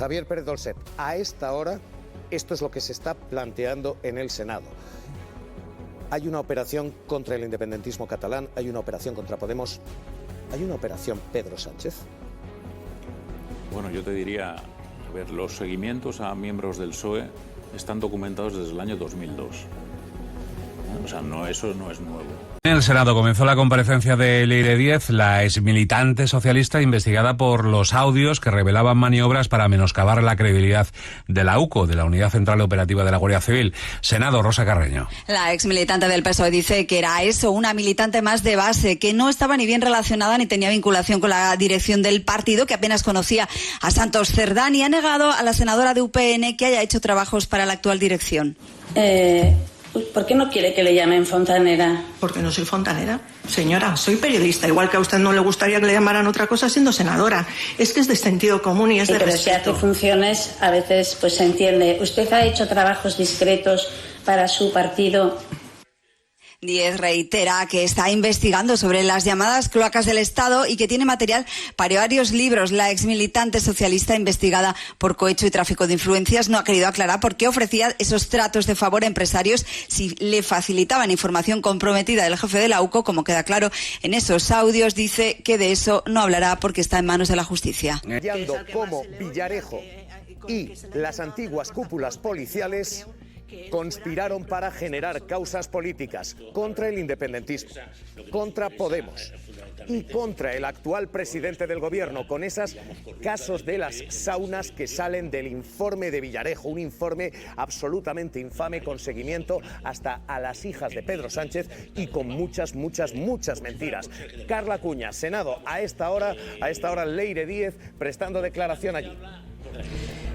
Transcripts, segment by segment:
Javier Pérez Dolcet, a esta hora esto es lo que se está planteando en el Senado. Hay una operación contra el independentismo catalán, hay una operación contra Podemos, hay una operación Pedro Sánchez. Bueno, yo te diría, a ver, los seguimientos a miembros del PSOE están documentados desde el año 2002. O sea, eso no es nuevo. En el Senado comenzó la comparecencia de Leire Díez, la exmilitante socialista investigada por los audios que revelaban maniobras para menoscabar la credibilidad de la UCO, de la Unidad Central Operativa de la Guardia Civil. Senado, Rosa Carreño. La exmilitante del PSOE dice que era eso, una militante más de base, que no estaba ni bien relacionada ni tenía vinculación con la dirección del partido, que apenas conocía a Santos Cerdán, y ha negado a la senadora de UPN que haya hecho trabajos para la actual dirección. ¿Por qué no quiere que le llamen fontanera? Porque no soy fontanera. Señora, soy periodista. Igual que a usted no le gustaría que le llamaran otra cosa siendo senadora. Es que es de sentido común y es de respeto. Pero si hace funciones, a veces pues se entiende. ¿Usted ha hecho trabajos discretos para su partido? Díez reitera que está investigando sobre las llamadas cloacas del Estado y que tiene material para varios libros. La exmilitante socialista investigada por cohecho y tráfico de influencias no ha querido aclarar por qué ofrecía esos tratos de favor a empresarios si le facilitaban información comprometida del jefe de la UCO. Como queda claro en esos audios, dice que de eso no hablará porque está en manos de la justicia. Como Villarejo y las antiguas cúpulas policiales conspiraron para generar causas políticas contra el independentismo, contra Podemos y contra el actual presidente del gobierno, con esos casos de las saunas que salen del informe de Villarejo, un informe absolutamente infame con seguimiento hasta a las hijas de Pedro Sánchez y con muchas mentiras. Carla Cuña, Senado, a esta hora Leire Díez prestando declaración allí.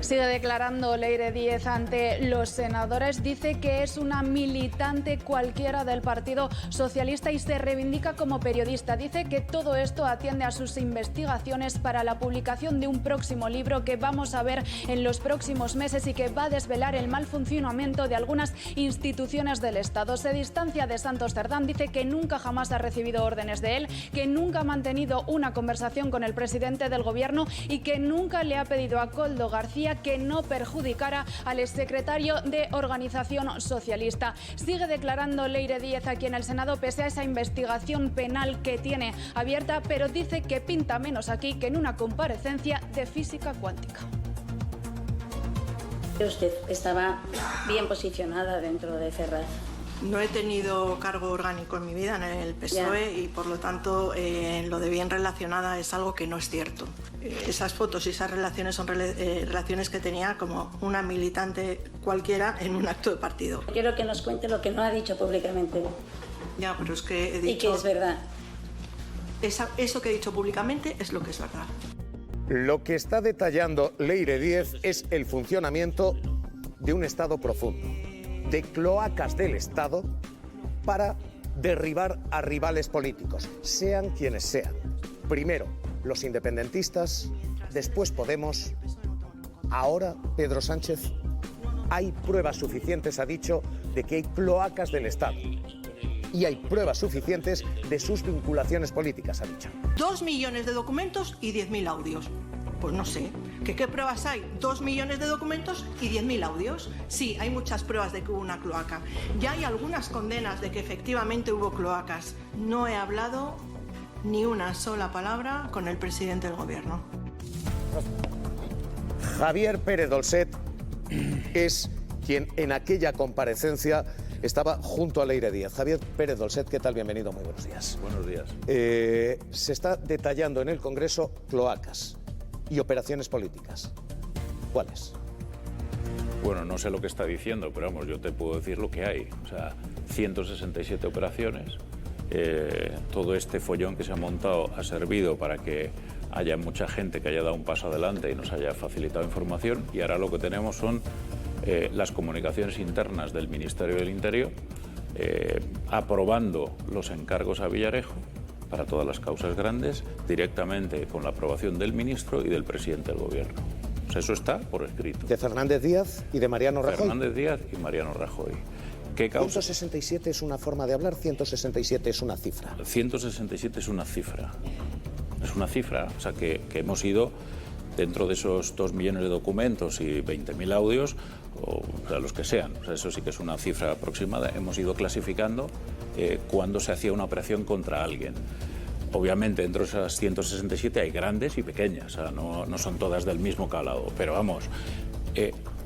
Sigue declarando Leire Díez ante los senadores. Dice que es una militante cualquiera del Partido Socialista y se reivindica como periodista. Dice que todo esto atiende a sus investigaciones para la publicación de un próximo libro que vamos a ver en los próximos meses y que va a desvelar el mal funcionamiento de algunas instituciones del Estado. Se distancia de Santos Cerdán. Dice que nunca jamás ha recibido órdenes de él, que nunca ha mantenido una conversación con el presidente del gobierno y que nunca le ha pedido a Koldo García que no perjudicara al exsecretario de Organización Socialista. Sigue declarando Leire Díez aquí en el Senado pese a esa investigación penal que tiene abierta, pero dice que pinta menos aquí que en una comparecencia de física cuántica. Usted estaba bien posicionada dentro de Ferraz. No he tenido cargo orgánico en mi vida en el PSOE y por lo tanto lo de bien relacionada es algo que no es cierto. Esas fotos y esas relaciones son relaciones que tenía como una militante cualquiera en un acto de partido. Quiero que nos cuente lo que no ha dicho públicamente. Ya, pero es que he dicho... Y que es verdad. Eso que he dicho públicamente es lo que es verdad. Lo que está detallando Leire Díez es el funcionamiento de un Estado profundo, de cloacas del Estado para derribar a rivales políticos, sean quienes sean. Primero, los independentistas, después Podemos, ahora Pedro Sánchez. Hay pruebas suficientes, ha dicho, de que hay cloacas del Estado. Y hay pruebas suficientes de sus vinculaciones políticas, ha dicho. 2 millones de documentos y 10.000 audios. Pues no sé. ¿Qué pruebas hay? 2 millones de documentos y 10.000 audios. Sí, hay muchas pruebas de que hubo una cloaca. Ya hay algunas condenas de que efectivamente hubo cloacas. No he hablado ni una sola palabra con el presidente del gobierno. Javier Pérez Dolcet es quien en aquella comparecencia estaba junto a Leire Díez. Javier Pérez Dolcet, ¿qué tal? Bienvenido, muy buenos días. Buenos días. Se está detallando en el Congreso cloacas y operaciones políticas. ¿Cuáles? Bueno, no sé lo que está diciendo, pero vamos, yo te puedo decir lo que hay. O sea, 167 operaciones. Todo este follón que se ha montado ha servido para que haya mucha gente que haya dado un paso adelante y nos haya facilitado información. Y ahora lo que tenemos son las comunicaciones internas del Ministerio del Interior aprobando los encargos a Villarejo para todas las causas grandes, directamente con la aprobación del ministro y del presidente del gobierno. O sea, eso está por escrito. De Fernández Díaz y de Mariano Rajoy. Fernández Díaz y Mariano Rajoy. ¿Qué causa? 167 es una forma de hablar, 167 es una cifra. 167 es una cifra. Es una cifra, o sea, que hemos ido dentro de esos 2 millones de documentos y 20.000 audios, o sea, los que sean, o sea, eso sí que es una cifra aproximada, hemos ido clasificando cuándo se hacía una operación contra alguien. Obviamente, dentro de esas 167 hay grandes y pequeñas, o sea, no son todas del mismo calado, pero vamos,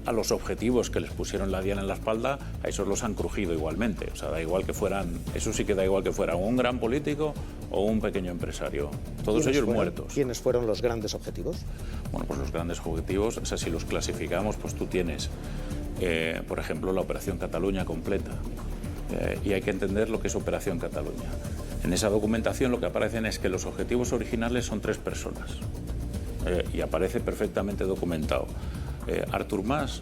a los objetivos que les pusieron la diana en la espalda, a esos los han crujido igualmente. O sea, da igual que fueran, eso sí que da igual que fueran un gran político o un pequeño empresario. Todos ellos muertos. ¿Quiénes fueron los grandes objetivos? Bueno, pues los grandes objetivos, o sea, si los clasificamos, pues tú tienes, por ejemplo, la Operación Cataluña completa. Y hay que entender lo que es Operación Cataluña. En esa documentación lo que aparecen es que los objetivos originales son 3 personas. Y aparece perfectamente documentado. Artur Mas,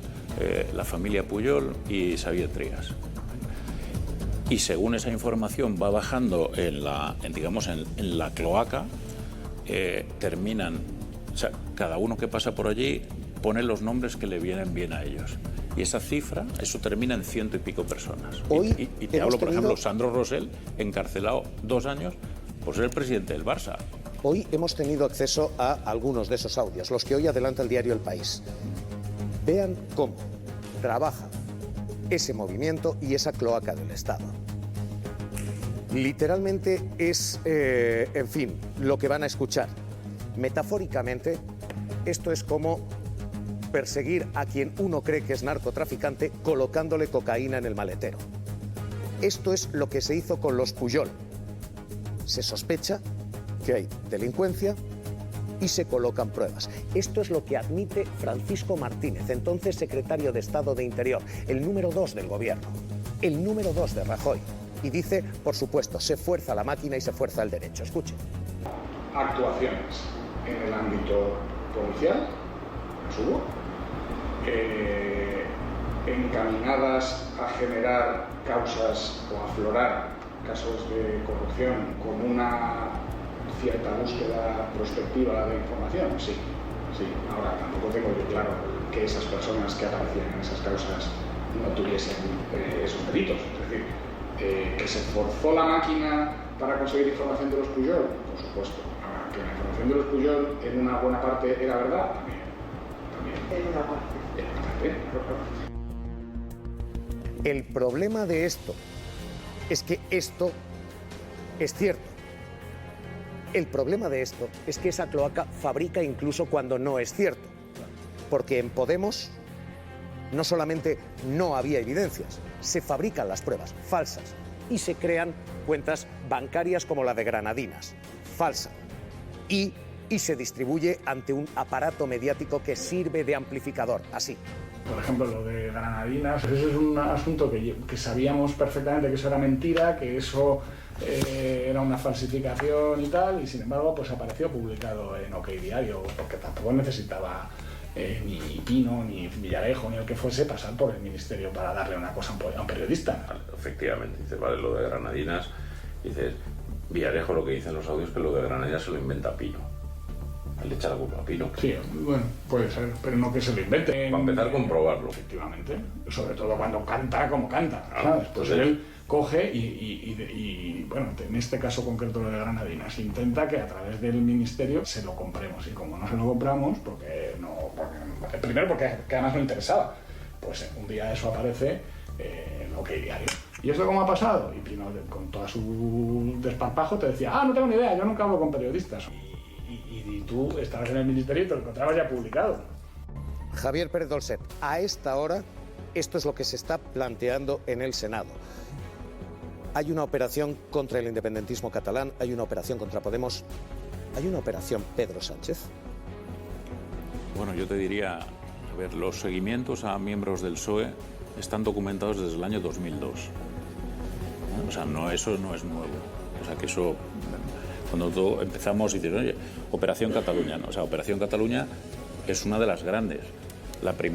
la familia Pujol y Xavier Trias. Y según esa información va bajando en la cloaca, terminan, o sea, cada uno que pasa por allí pone los nombres que le vienen bien a ellos. Y esa cifra, eso termina en 100 y pico personas. Y te hablo, por ejemplo, Sandro Rosell, encarcelado 2 años por ser el presidente del Barça. Hoy hemos tenido acceso a algunos de esos audios, los que hoy adelanta el diario El País. Vean cómo trabaja ese movimiento y esa cloaca del Estado. Literalmente es, en fin, lo que van a escuchar. Metafóricamente, esto es como perseguir a quien uno cree que es narcotraficante colocándole cocaína en el maletero. Esto es lo que se hizo con los Pujol. Se sospecha que hay delincuencia y se colocan pruebas. Esto es lo que admite Francisco Martínez, entonces secretario de Estado de Interior, el número 2 del gobierno, el número 2 de Rajoy. Y dice, por supuesto, se fuerza la máquina y se fuerza el derecho. Escuchen. Actuaciones en el ámbito policial, las hubo, encaminadas a generar causas o a aflorar casos de corrupción con una cierta búsqueda prospectiva de información, sí. Ahora tampoco tengo yo claro que esas personas que aparecían en esas causas no tuviesen esos delitos. Es decir, que se forzó la máquina para conseguir información de los Pujol, por supuesto. Ahora, que la información de los Pujol en una buena parte era verdad, también. En una parte. El problema de esto es que esto es cierto. El problema de esto es que esa cloaca fabrica incluso cuando no es cierto. Porque en Podemos no solamente no había evidencias, se fabrican las pruebas falsas y se crean cuentas bancarias como la de Granadinas, falsa. Y se distribuye ante un aparato mediático que sirve de amplificador, así. Por ejemplo, lo de Granadinas, eso es un asunto que sabíamos perfectamente que eso era mentira, que eso era una falsificación y tal, y sin embargo pues apareció publicado en OK Diario, porque tampoco necesitaba ni Pino, ni Villarejo, ni el que fuese pasar por el ministerio para darle una cosa a un periodista. Efectivamente, dices, vale, lo de Granadinas, dices, Villarejo lo que dice en los audios es que lo de Granadinas se lo inventa Pino. Le echa la culpa a Pino. Sí, bueno, puede ser, pero no que se lo invente. Va a empezar a comprobarlo. Efectivamente, sobre todo cuando canta como canta. ¿Sabes? Pues él coge y, bueno, en este caso concreto lo de Granadinas, intenta que a través del ministerio se lo compremos. Y como no se lo compramos, primero porque además no interesaba, pues un día eso aparece en OK Diario. ¿Y esto cómo ha pasado? Y Pino, con todo su desparpajo, te decía, no tengo ni idea, yo nunca hablo con periodistas. Y tú estabas en el ministerio y te lo encontrabas ya publicado. Javier Pérez Dolcet, a esta hora, esto es lo que se está planteando en el Senado. Hay una operación contra el independentismo catalán, hay una operación contra Podemos, hay una operación Pedro Sánchez. Bueno, yo te diría, a ver, los seguimientos a miembros del PSOE están documentados desde el año 2002. O sea, eso no es nuevo. O sea, que eso... Cuando empezamos y dices, oye, Operación Cataluña, ¿no? O sea, Operación Cataluña es una de las grandes.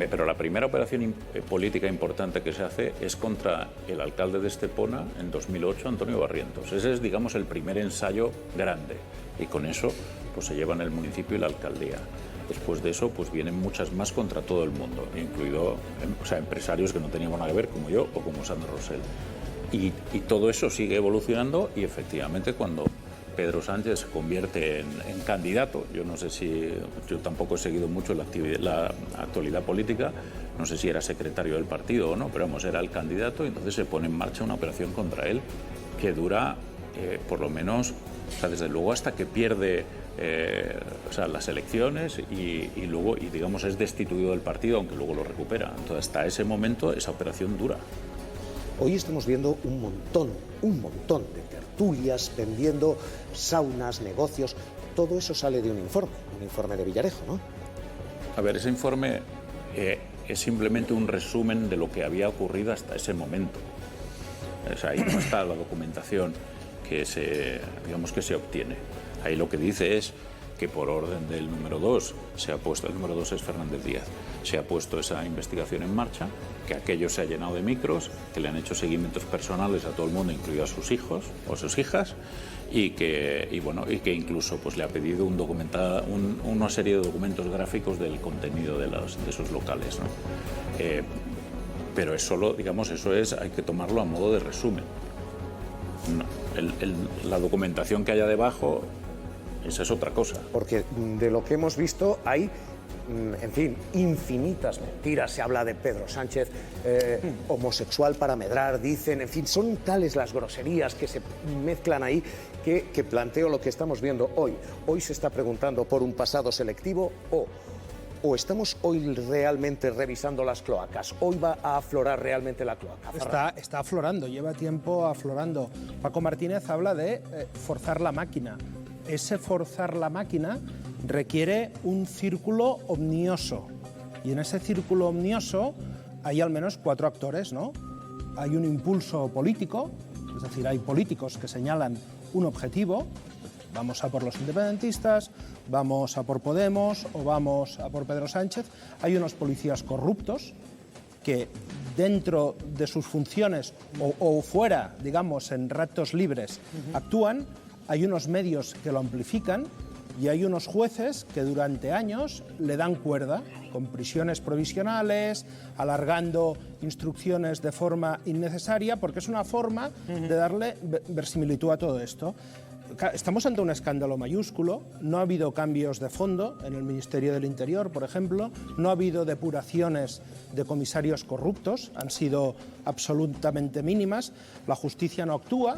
Pero la primera operación política importante que se hace es contra el alcalde de Estepona en 2008, Antonio Barrientos. Ese es, digamos, el primer ensayo grande. Y con eso pues se llevan el municipio y la alcaldía. Después de eso pues vienen muchas más contra todo el mundo, incluido empresarios que no teníamos nada que ver, como yo o como Sandro Rosell. Y todo eso sigue evolucionando y efectivamente cuando Pedro Sánchez se convierte en candidato. Yo no sé si, yo tampoco he seguido mucho la actualidad política, no sé si era secretario del partido o no, pero vamos, era el candidato, y entonces se pone en marcha una operación contra él que dura por lo menos, o sea, desde luego hasta que pierde las elecciones y luego, y digamos, es destituido del partido, aunque luego lo recupera. Entonces, hasta ese momento esa operación dura. Hoy estamos viendo un montón de tertulias, vendiendo saunas, negocios. Todo eso sale de un informe de Villarejo, ¿no? A ver, ese informe es simplemente un resumen de lo que había ocurrido hasta ese momento. O sea, ahí no está la documentación que se obtiene. Ahí lo que dice es que por orden del número 2 se ha puesto, el número 2 es Fernández Díaz, se ha puesto esa investigación en marcha, que aquello se ha llenado de micros, que le han hecho seguimientos personales a todo el mundo, incluido a sus hijos o sus hijas, y que incluso pues le ha pedido una serie de documentos gráficos del contenido de esos locales, ¿no? Pero es solo, digamos, hay que tomarlo a modo de resumen. No, la documentación que haya debajo, esa es otra cosa. Porque de lo que hemos visto hay, en fin, infinitas mentiras. Se habla de Pedro Sánchez, homosexual para medrar, dicen, en fin, son tales las groserías que se mezclan ahí que planteo lo que estamos viendo hoy. Hoy se está preguntando por un pasado selectivo o estamos hoy realmente revisando las cloacas. Hoy va a aflorar realmente la cloaca. Está aflorando, lleva tiempo aflorando. Paco Martínez habla de forzar la máquina. Ese forzar la máquina requiere un círculo omnioso. Y en ese círculo omnioso hay al menos 4 actores, ¿no? Hay un impulso político, es decir, hay políticos que señalan un objetivo. Vamos a por los independentistas, vamos a por Podemos o vamos a por Pedro Sánchez. Hay unos policías corruptos que dentro de sus funciones o fuera, digamos, en ratos libres, actúan. Hay unos medios que lo amplifican y hay unos jueces que durante años le dan cuerda, con prisiones provisionales, alargando instrucciones de forma innecesaria, porque es una forma de darle verosimilitud a todo esto. Estamos ante un escándalo mayúsculo, no ha habido cambios de fondo en el Ministerio del Interior, por ejemplo, no ha habido depuraciones de comisarios corruptos, han sido absolutamente mínimas, la justicia no actúa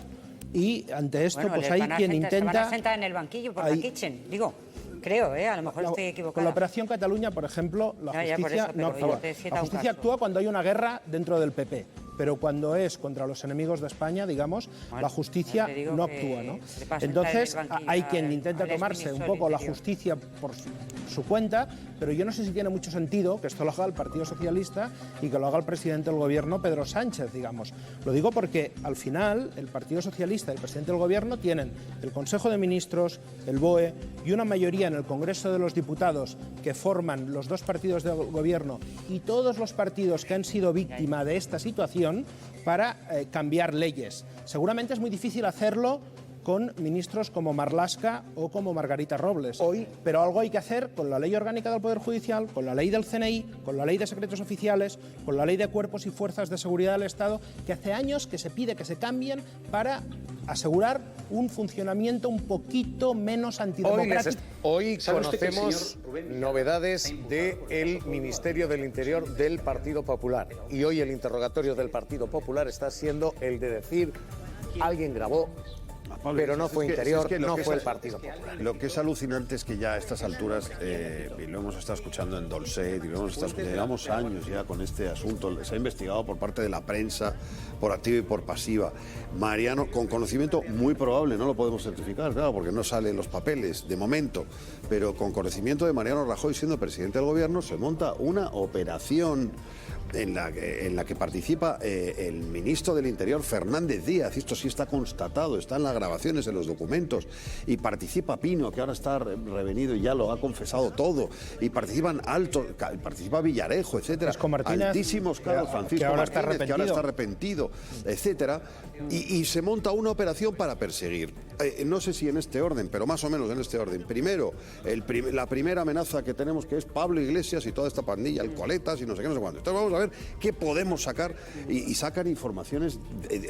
y ante esto pues hay quien intenta... Se van a sentar en el banquillo por la kitchen, digo... Creo, a lo mejor estoy equivocada. Con la Operación Cataluña, por ejemplo, la justicia no actúa. La justicia actúa cuando hay una guerra dentro del PP, pero cuando es contra los enemigos de España, digamos, la justicia no actúa, ¿no? Entonces, hay quien intenta tomarse un poco la justicia por su cuenta, pero yo no sé si tiene mucho sentido que esto lo haga el Partido Socialista y que lo haga el presidente del Gobierno, Pedro Sánchez, digamos. Lo digo porque, al final, el Partido Socialista y el presidente del Gobierno tienen el Consejo de Ministros, el BOE y una mayoría en el Congreso de los Diputados que forman los 2 partidos del Gobierno y todos los partidos que han sido víctima de esta situación para cambiar leyes. Seguramente es muy difícil hacerlo con ministros como Marlaska o como Margarita Robles. Pero algo hay que hacer con la Ley Orgánica del Poder Judicial, con la Ley del CNI, con la Ley de Secretos Oficiales, con la Ley de Cuerpos y Fuerzas de Seguridad del Estado, que hace años que se pide que se cambien para asegurar un funcionamiento un poquito menos antidemocrático. Hoy conocemos novedades del Ministerio del Interior del Partido Popular. Y hoy el interrogatorio del Partido Popular está siendo el de decir alguien grabó, pero no fue Interior, no fue el Partido Popular. Lo que es alucinante es que ya a estas alturas, y lo hemos estado escuchando en Dolcet, y lo hemos estado escuchando, llevamos años ya con este asunto, se ha investigado por parte de la prensa, por activa y por pasiva. Mariano, con conocimiento muy probable, no lo podemos certificar, claro, porque no salen los papeles de momento, pero con conocimiento de Mariano Rajoy siendo presidente del Gobierno, se monta una operación en la que participa el ministro del Interior, Fernández Díaz. Esto sí está constatado, está en las grabaciones, en los documentos. Y participa Pino, que ahora está revenido y ya lo ha confesado todo. Y participan participa Villarejo, etcétera. Altísimos cargos, Francisco Martínez, que ahora está arrepentido, etcétera. Y se monta una operación para perseguir no sé si en este orden, pero más o menos en este orden. Primero, la primera amenaza que tenemos, que es Pablo Iglesias y toda esta pandilla, Alcoletas y no sé qué, no sé cuándo. Entonces vamos a ver qué podemos sacar, y sacan informaciones,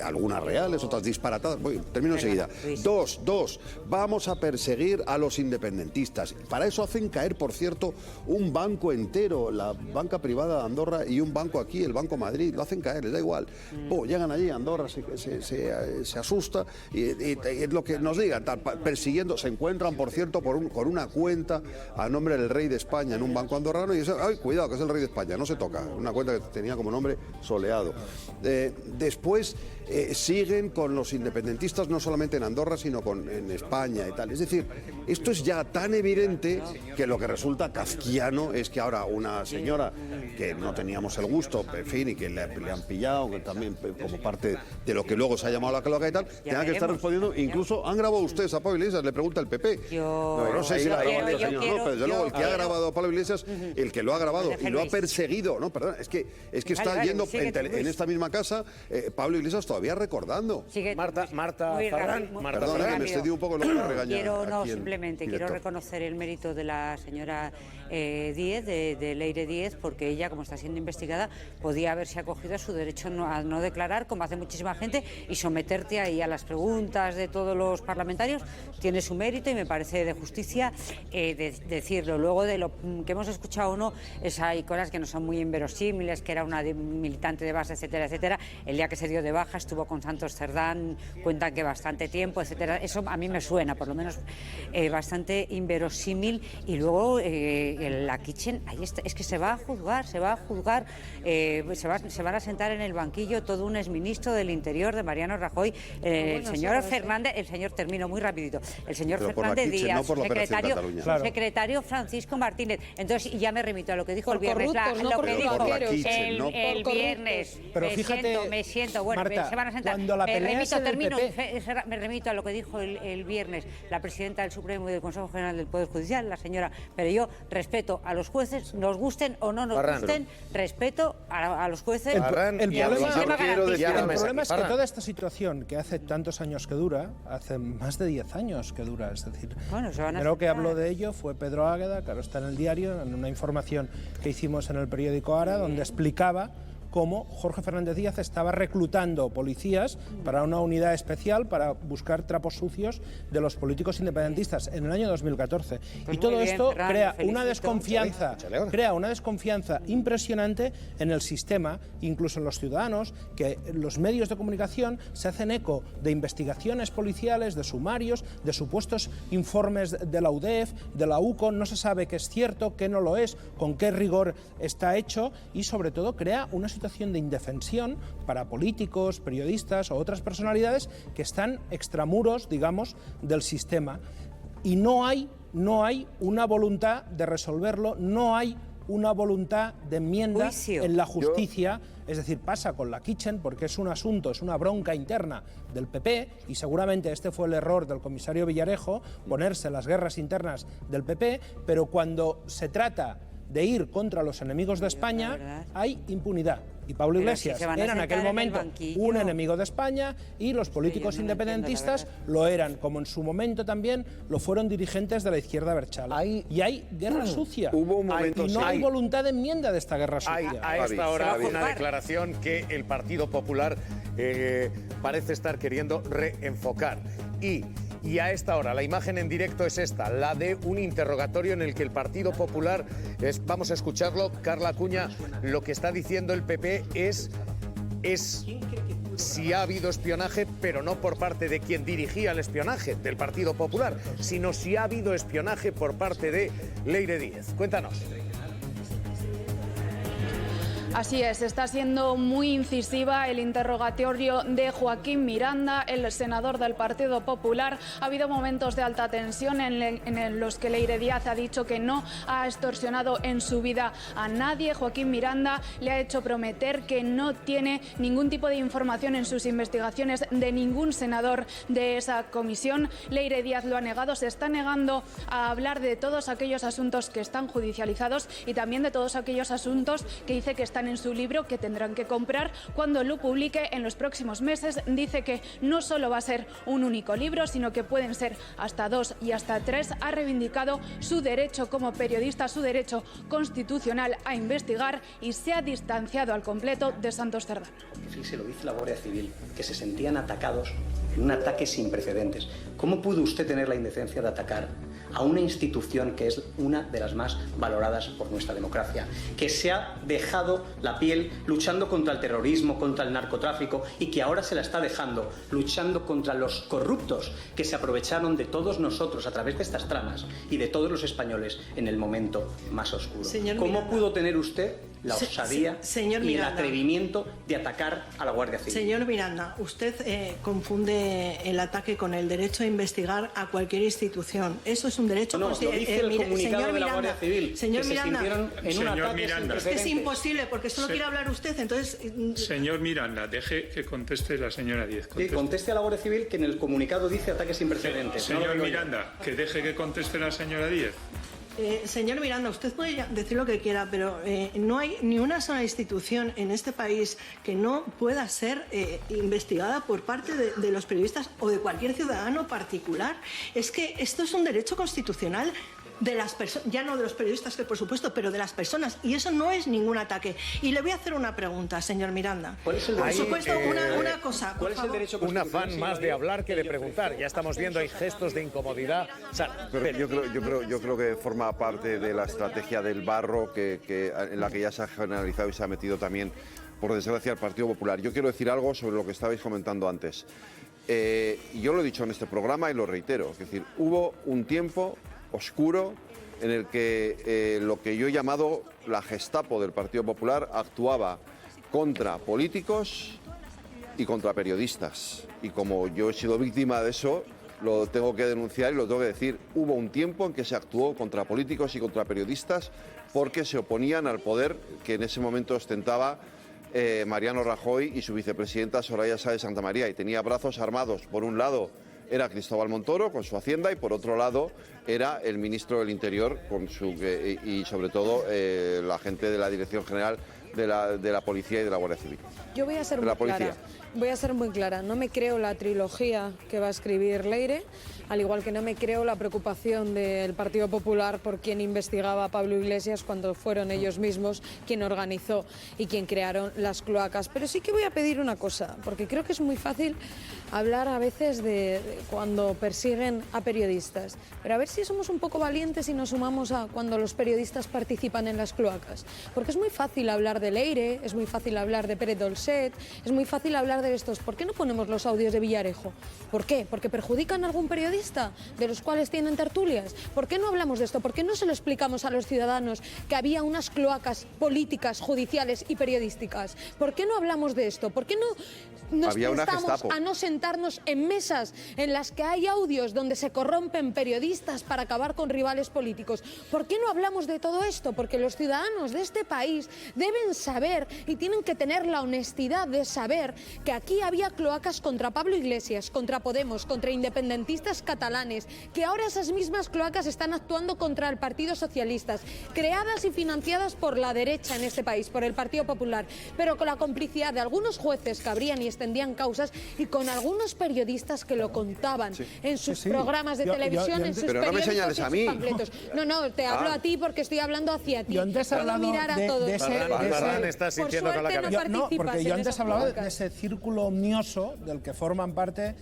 algunas reales, otras disparatadas. Termino enseguida. Dos, vamos a perseguir a los independentistas. Para eso hacen caer, por cierto, un banco entero, la banca privada de Andorra, y un banco aquí, el Banco Madrid, lo hacen caer, les da igual. Llegan allí, Andorra se asusta, y es lo que nos digan, persiguiendo, se encuentran, por cierto, con una cuenta a nombre del rey de España en un banco andorrano, y dicen, ay, cuidado, que es el rey de España, no se toca, una cuenta que tenía como nombre Soleado. Después siguen con los independentistas, no solamente en Andorra, sino en España y tal. Es decir, esto es ya tan evidente que lo que resulta kafkiano es que ahora una señora que no teníamos el gusto, en fin, y que le han pillado, que también como parte de lo que luego se ha llamado la cloaca y tal, tenga que estar respondiendo. Incluso han grabado ustedes a Pablo Iglesias, le pregunta el PP. No sé si la ha grabado el señor, no, pero desde luego el que ha grabado a Pablo Iglesias, el que lo ha grabado y lo ha perseguido, no, perdón, es que está yendo en esta misma casa, Pablo Iglesias todavía recordando. Marta Ferran. Perdona, que me excedí un poco, lo que me regaña. Simplemente quiero reconocer el mérito de la señora Díez, de Leire Díez, porque ella, como está siendo investigada, podía haberse acogido a su derecho a no declarar, como hace muchísima gente, y someterte ahí a las preguntas de todos los parlamentarios. Tiene su mérito y me parece de justicia decirlo. Luego de lo que hemos escuchado o no, hay cosas que no son muy inverosímiles, que era una militante de base, etcétera, etcétera. El día que se dio de baja estuvo con Santos Cerdán, cuentan que bastante tiempo, etcétera. Eso a mí me suena, por lo menos, bastante inverosímil. Y luego la Kitchen, ahí está, es que se va a juzgar, se van a sentar en el banquillo todo un exministro del Interior de Mariano Rajoy, el señor Fernández, termino muy rapidito, el señor Fernández Díaz, secretario Francisco Martínez. Entonces ya me remito a lo que dijo el viernes, el viernes. Pero fíjate, me siento, bueno, Marta, se van a sentar. Me remito a lo que dijo el viernes la presidenta del Supremo y del Consejo General del Poder Judicial, la señora, pero yo respeto a los jueces, nos gusten o no nos gusten, respeto a los jueces. El problema es que toda esta situación, que hace tantos años que dura, hace más de 10 años que dura, es decir, creo que habló de ello fue Pedro Águeda, que ahora está en el diario, en una información que hicimos en el periódico Ara, donde explicaba cómo Jorge Fernández Díaz estaba reclutando policías para una unidad especial para buscar trapos sucios de los políticos independentistas en el año 2014. Y todo esto crea una desconfianza impresionante en el sistema, incluso en los ciudadanos, que los medios de comunicación se hacen eco de investigaciones policiales, de sumarios, de supuestos informes de la UDEF, de la UCO, no se sabe qué es cierto, qué no lo es, con qué rigor está hecho, y sobre todo crea una situación de indefensión para políticos, periodistas o otras personalidades que están extramuros, digamos, del sistema. Y no hay una voluntad de resolverlo, no hay una voluntad de enmienda en la justicia. Es decir, pasa con la Kitchen porque es un asunto, es una bronca interna del PP, y seguramente este fue el error del comisario Villarejo, ponerse las guerras internas del PP, pero cuando se trata de ir contra los enemigos de España, hay impunidad. Y Pablo Iglesias era en aquel momento un enemigo de España, y los políticos independentistas lo eran, como en su momento también lo fueron dirigentes de la izquierda abertzale. Y hay guerra sucia. Hubo un momento, y no hay voluntad de enmienda de esta guerra sucia. Hay a esta hora una declaración que el Partido Popular parece estar queriendo reenfocar. Y a esta hora la imagen en directo es esta, la de un interrogatorio en el que el Partido Popular, vamos a escucharlo, Carla Acuña, lo que está diciendo el PP es si ha habido espionaje, pero no por parte de quien dirigía el espionaje del Partido Popular, sino si ha habido espionaje por parte de Leire Díez. Cuéntanos. Así es, está siendo muy incisiva el interrogatorio de Joaquín Miranda, el senador del Partido Popular. Ha habido momentos de alta tensión en los que Leire Díaz ha dicho que no ha extorsionado en su vida a nadie. Joaquín Miranda le ha hecho prometer que no tiene ningún tipo de información en sus investigaciones de ningún senador de esa comisión. Leire Díaz lo ha negado, se está negando a hablar de todos aquellos asuntos que están judicializados y también de todos aquellos asuntos que dice que están explican en su libro que tendrán que comprar cuando lo publique en los próximos meses. Dice que no solo va a ser un único libro, sino que pueden ser hasta 2 y hasta 3. Ha reivindicado su derecho como periodista, su derecho constitucional a investigar, y se ha distanciado al completo de Santos Cerdán. Fíjese, lo dice la Guardia Civil, que se sentían atacados en un ataque sin precedentes. ¿Cómo pudo usted tener la indecencia de atacar a una institución que es una de las más valoradas por nuestra democracia, que se ha dejado la piel luchando contra el terrorismo, contra el narcotráfico, y que ahora se la está dejando luchando contra los corruptos que se aprovecharon de todos nosotros a través de estas tramas y de todos los españoles en el momento más oscuro? ¿Cómo pudo tener usted la osadía y el atrevimiento de atacar a la Guardia Civil? Señor Miranda, usted confunde el ataque con el derecho a investigar a cualquier institución. Eso es un derecho constitucional. Lo dice el comunicado de la Guardia Civil, señor que Miranda, se sintieron en un ataque sin precedentes. Es imposible, porque solo quiere hablar usted, entonces... Señor Miranda, deje que conteste la señora Díez. Conteste a la Guardia Civil, que en el comunicado dice ataque sin precedentes. Señor Miranda, que deje que conteste la señora Díez. Señor Miranda, usted puede decir lo que quiera, pero no hay ni una sola institución en este país que no pueda ser investigada por parte de los periodistas o de cualquier ciudadano particular. Es que esto es un derecho constitucional de las personas, ya no de los periodistas, que por supuesto, pero de las personas, y eso no es ningún ataque. Y le voy a hacer una pregunta, señor Miranda. ¿Cuál es el por supuesto, una cosa, por favor. Un afán más de hablar que de preguntar. Ya estamos viendo, hay gestos de incomodidad. O sea, pero yo creo que forma parte de la estrategia del barro en la que ya se ha generalizado y se ha metido también, por desgracia, el Partido Popular. Yo quiero decir algo sobre lo que estabais comentando antes. Yo lo he dicho en este programa y lo reitero. Es decir, hubo un tiempo oscuro en el que lo que yo he llamado la Gestapo del Partido Popular actuaba contra políticos y contra periodistas. Y como yo he sido víctima de eso, lo tengo que denunciar y lo tengo que decir. Hubo un tiempo en que se actuó contra políticos y contra periodistas porque se oponían al poder que en ese momento ostentaba Mariano Rajoy y su vicepresidenta Soraya Sáez de Santamaría, y tenía brazos armados. Por un lado era Cristóbal Montoro con su Hacienda, y por otro lado era el ministro del Interior con y sobre todo la gente de la Dirección General de la Policía y de la Guardia Civil. Yo voy a ser muy clara. No me creo la trilogía que va a escribir Leire, al igual que no me creo la preocupación del Partido Popular por quien investigaba a Pablo Iglesias cuando fueron ellos mismos quien organizó y quien crearon las cloacas. Pero sí que voy a pedir una cosa, porque creo que es muy fácil hablar a veces de cuando persiguen a periodistas, pero a ver si somos un poco valientes y nos sumamos a cuando los periodistas participan en las cloacas, porque es muy fácil hablar de Leire, es muy fácil hablar de Pérez Dolcet, es muy fácil hablar de estos. ¿Por qué no ponemos los audios de Villarejo? ¿Por qué? ¿Porque perjudican a algún periodista de los cuales tienen tertulias? ¿Por qué no hablamos de esto? ¿Por qué no se lo explicamos a los ciudadanos que había unas cloacas políticas, judiciales y periodísticas? ¿Por qué no hablamos de esto? ¿Por qué no nos prestamos a no sentarnos en mesas en las que hay audios donde se corrompen periodistas para acabar con rivales políticos? ¿Por qué no hablamos de todo esto? Porque los ciudadanos de este país deben saber y tienen que tener la honestidad de saber que aquí había cloacas contra Pablo Iglesias, contra Podemos, contra independentistas catalanes, que ahora esas mismas cloacas están actuando contra el Partido Socialista, creadas y financiadas por la derecha en este país, por el Partido Popular, pero con la complicidad de algunos jueces que abrían y extendían causas y con algunos periodistas que lo contaban en sus programas de televisión, en sus periódicos, en sus panfletos. No, te hablo a ti porque estoy hablando hacia ti. Yo antes puedo mirar a todos. Está sintiendo con la cabeza. Porque yo antes hablaba de ese círculo omnioso del que forman parte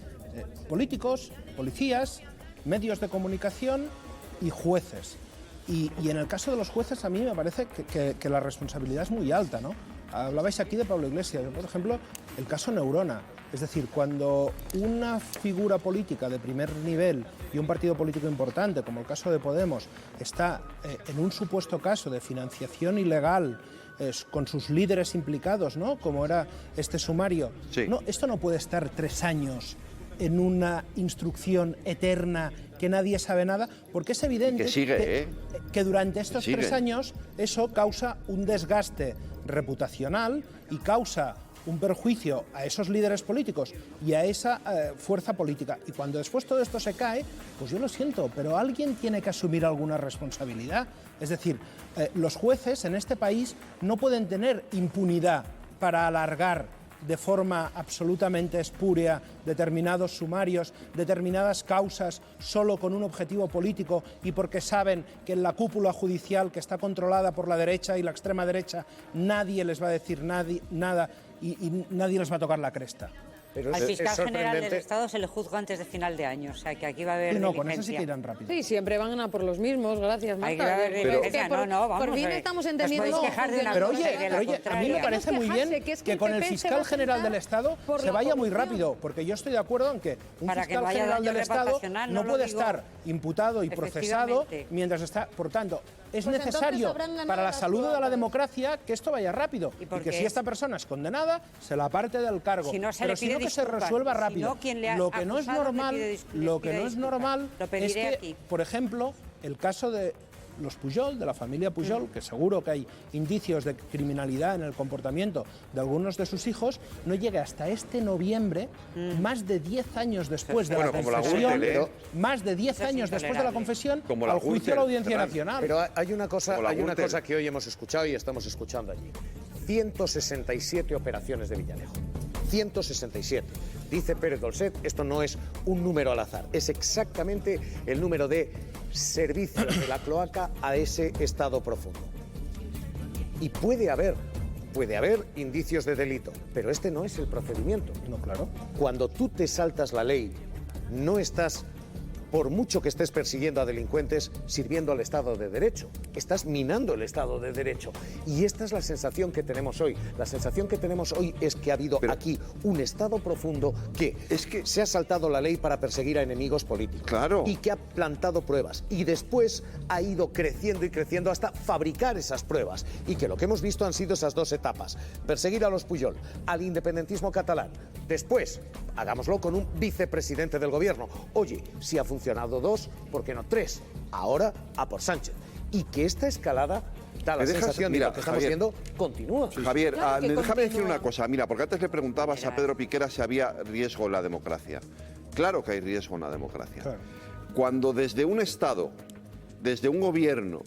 políticos, policías, medios de comunicación y jueces. Y en el caso de los jueces a mí me parece que la responsabilidad es muy alta, ¿no? Hablabais aquí de Pablo Iglesias, por ejemplo, el caso Neurona. Es decir, cuando una figura política de primer nivel y un partido político importante, como el caso de Podemos, está en un supuesto caso de financiación ilegal con sus líderes implicados, ¿no? Como era este sumario. Sí. No, esto no puede estar 3 años en una instrucción eterna que nadie sabe nada, porque es evidente que durante estos 3 años eso causa un desgaste reputacional y causa un perjuicio a esos líderes políticos y a esa fuerza política. Y cuando después todo esto se cae, pues yo lo siento, pero alguien tiene que asumir alguna responsabilidad. Es decir, los jueces en este país no pueden tener impunidad para alargar de forma absolutamente espúrea determinados sumarios, determinadas causas, solo con un objetivo político y porque saben que en la cúpula judicial, que está controlada por la derecha y la extrema derecha, nadie les va a decir nada y nadie les va a tocar la cresta. Pero al fiscal general del Estado se le juzga antes de final de año, o sea que aquí va a haber no, con eso sí que irán rápido. Sí, siempre van a por los mismos, gracias, Marta. Hay que haber diligencia, vamos. Por fin estamos entendiendo... Pero oye, a mí me parece muy bien que con el fiscal general del Estado se vaya muy rápido, porque yo estoy de acuerdo en que un fiscal general del Estado no puede estar imputado y procesado mientras está... Por tanto, es necesario para la salud de la democracia que esto vaya rápido y que si esta persona es condenada, se la aparte del cargo. Pero si no, que se resuelva rápido. Lo que no es normal es que, por ejemplo, el caso de los Pujol, de la familia Pujol, que seguro que hay indicios de criminalidad en el comportamiento de algunos de sus hijos, no llegue hasta este noviembre, más de 10 años después de la confesión, más de 10 años después de la confesión, al juicio de la Audiencia Nacional. Pero hay una cosa que hoy hemos escuchado y estamos escuchando allí. 167 operaciones de Villarejo. 167. Dice Pérez Dolcet, esto no es un número al azar, es exactamente el número de servicios de la cloaca a ese estado profundo. Y puede haber indicios de delito, pero este no es el procedimiento. No, claro. Cuando tú te saltas la ley, no estás, por mucho que estés persiguiendo a delincuentes, sirviendo al Estado de Derecho. Estás minando el Estado de Derecho. Y esta es la sensación que tenemos hoy. La sensación que tenemos hoy es que ha habido aquí un Estado profundo que se ha saltado la ley para perseguir a enemigos políticos. Claro. Y que ha plantado pruebas. Y después ha ido creciendo y creciendo hasta fabricar esas pruebas. Y que lo que hemos visto han sido esas dos etapas. Perseguir a los Pujol, al independentismo catalán. Después, hagámoslo con un vicepresidente del gobierno. Oye, si ha funcionado 2, ¿por qué no 3? Ahora a por Sánchez. Y que esta escalada da la sensación de que lo que estamos viendo continúa. Javier, déjame decir una cosa. Mira, porque antes le preguntabas a Pedro Piquera si había riesgo en la democracia. Claro que hay riesgo en la democracia. Claro. Cuando desde un Estado, desde un gobierno,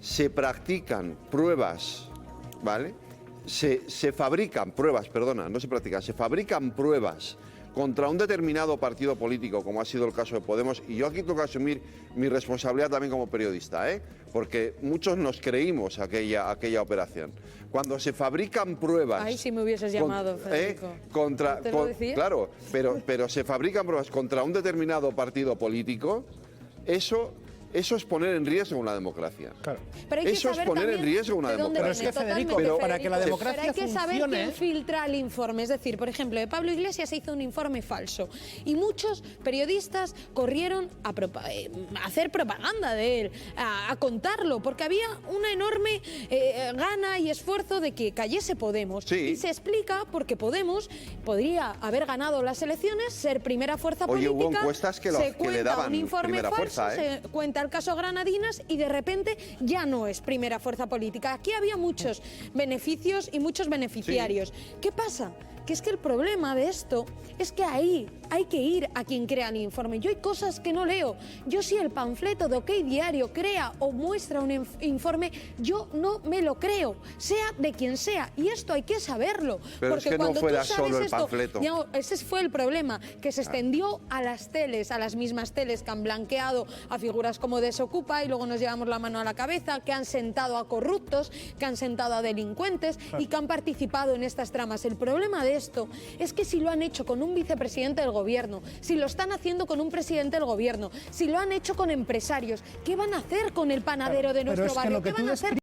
se practican pruebas, ¿vale? Se fabrican pruebas, perdona, no se practican, se fabrican pruebas contra un determinado partido político, como ha sido el caso de Podemos, y yo aquí tengo que asumir mi responsabilidad también como periodista, porque muchos nos creímos aquella operación. Cuando se fabrican pruebas... Ay, si me hubieses llamado, Federico. Claro, pero se fabrican pruebas contra un determinado partido político, eso es poner en riesgo una democracia. Claro. Eso es poner en riesgo una democracia. Pero es que, Federico, para que la democracia funcione... hay que saber quién filtra el informe. Es decir, por ejemplo, de Pablo Iglesias se hizo un informe falso y muchos periodistas corrieron a hacer propaganda de él, a contarlo, porque había una enorme gana y esfuerzo de que cayese Podemos. Sí. Y se explica porque Podemos podría haber ganado las elecciones, ser primera fuerza política. Hubo encuestas que le daban un informe primera falso, fuerza, se cuenta el caso Granadinas y de repente ya no es primera fuerza política. Aquí había muchos beneficios y muchos beneficiarios. Sí. ¿Qué pasa? Que es que el problema de esto es que ahí hay que ir a quien crea el informe. Yo hay cosas que no leo. Yo si el panfleto de OK Diario crea o muestra un informe, yo no me lo creo, sea de quien sea. Y esto hay que saberlo. Pero porque es que cuando no fuera tú sabes solo el esto, panfleto. No, ese fue el problema, que se extendió a las teles, a las mismas teles que han blanqueado a figuras como Desocupa y luego nos llevamos la mano a la cabeza, que han sentado a corruptos, que han sentado a delincuentes y que han participado en estas tramas. El problema de esto es que si lo han hecho con un vicepresidente del gobierno, si lo están haciendo con un presidente del gobierno, si lo han hecho con empresarios, ¿qué van a hacer con el panadero de nuestro barrio? ¿Qué van a hacer?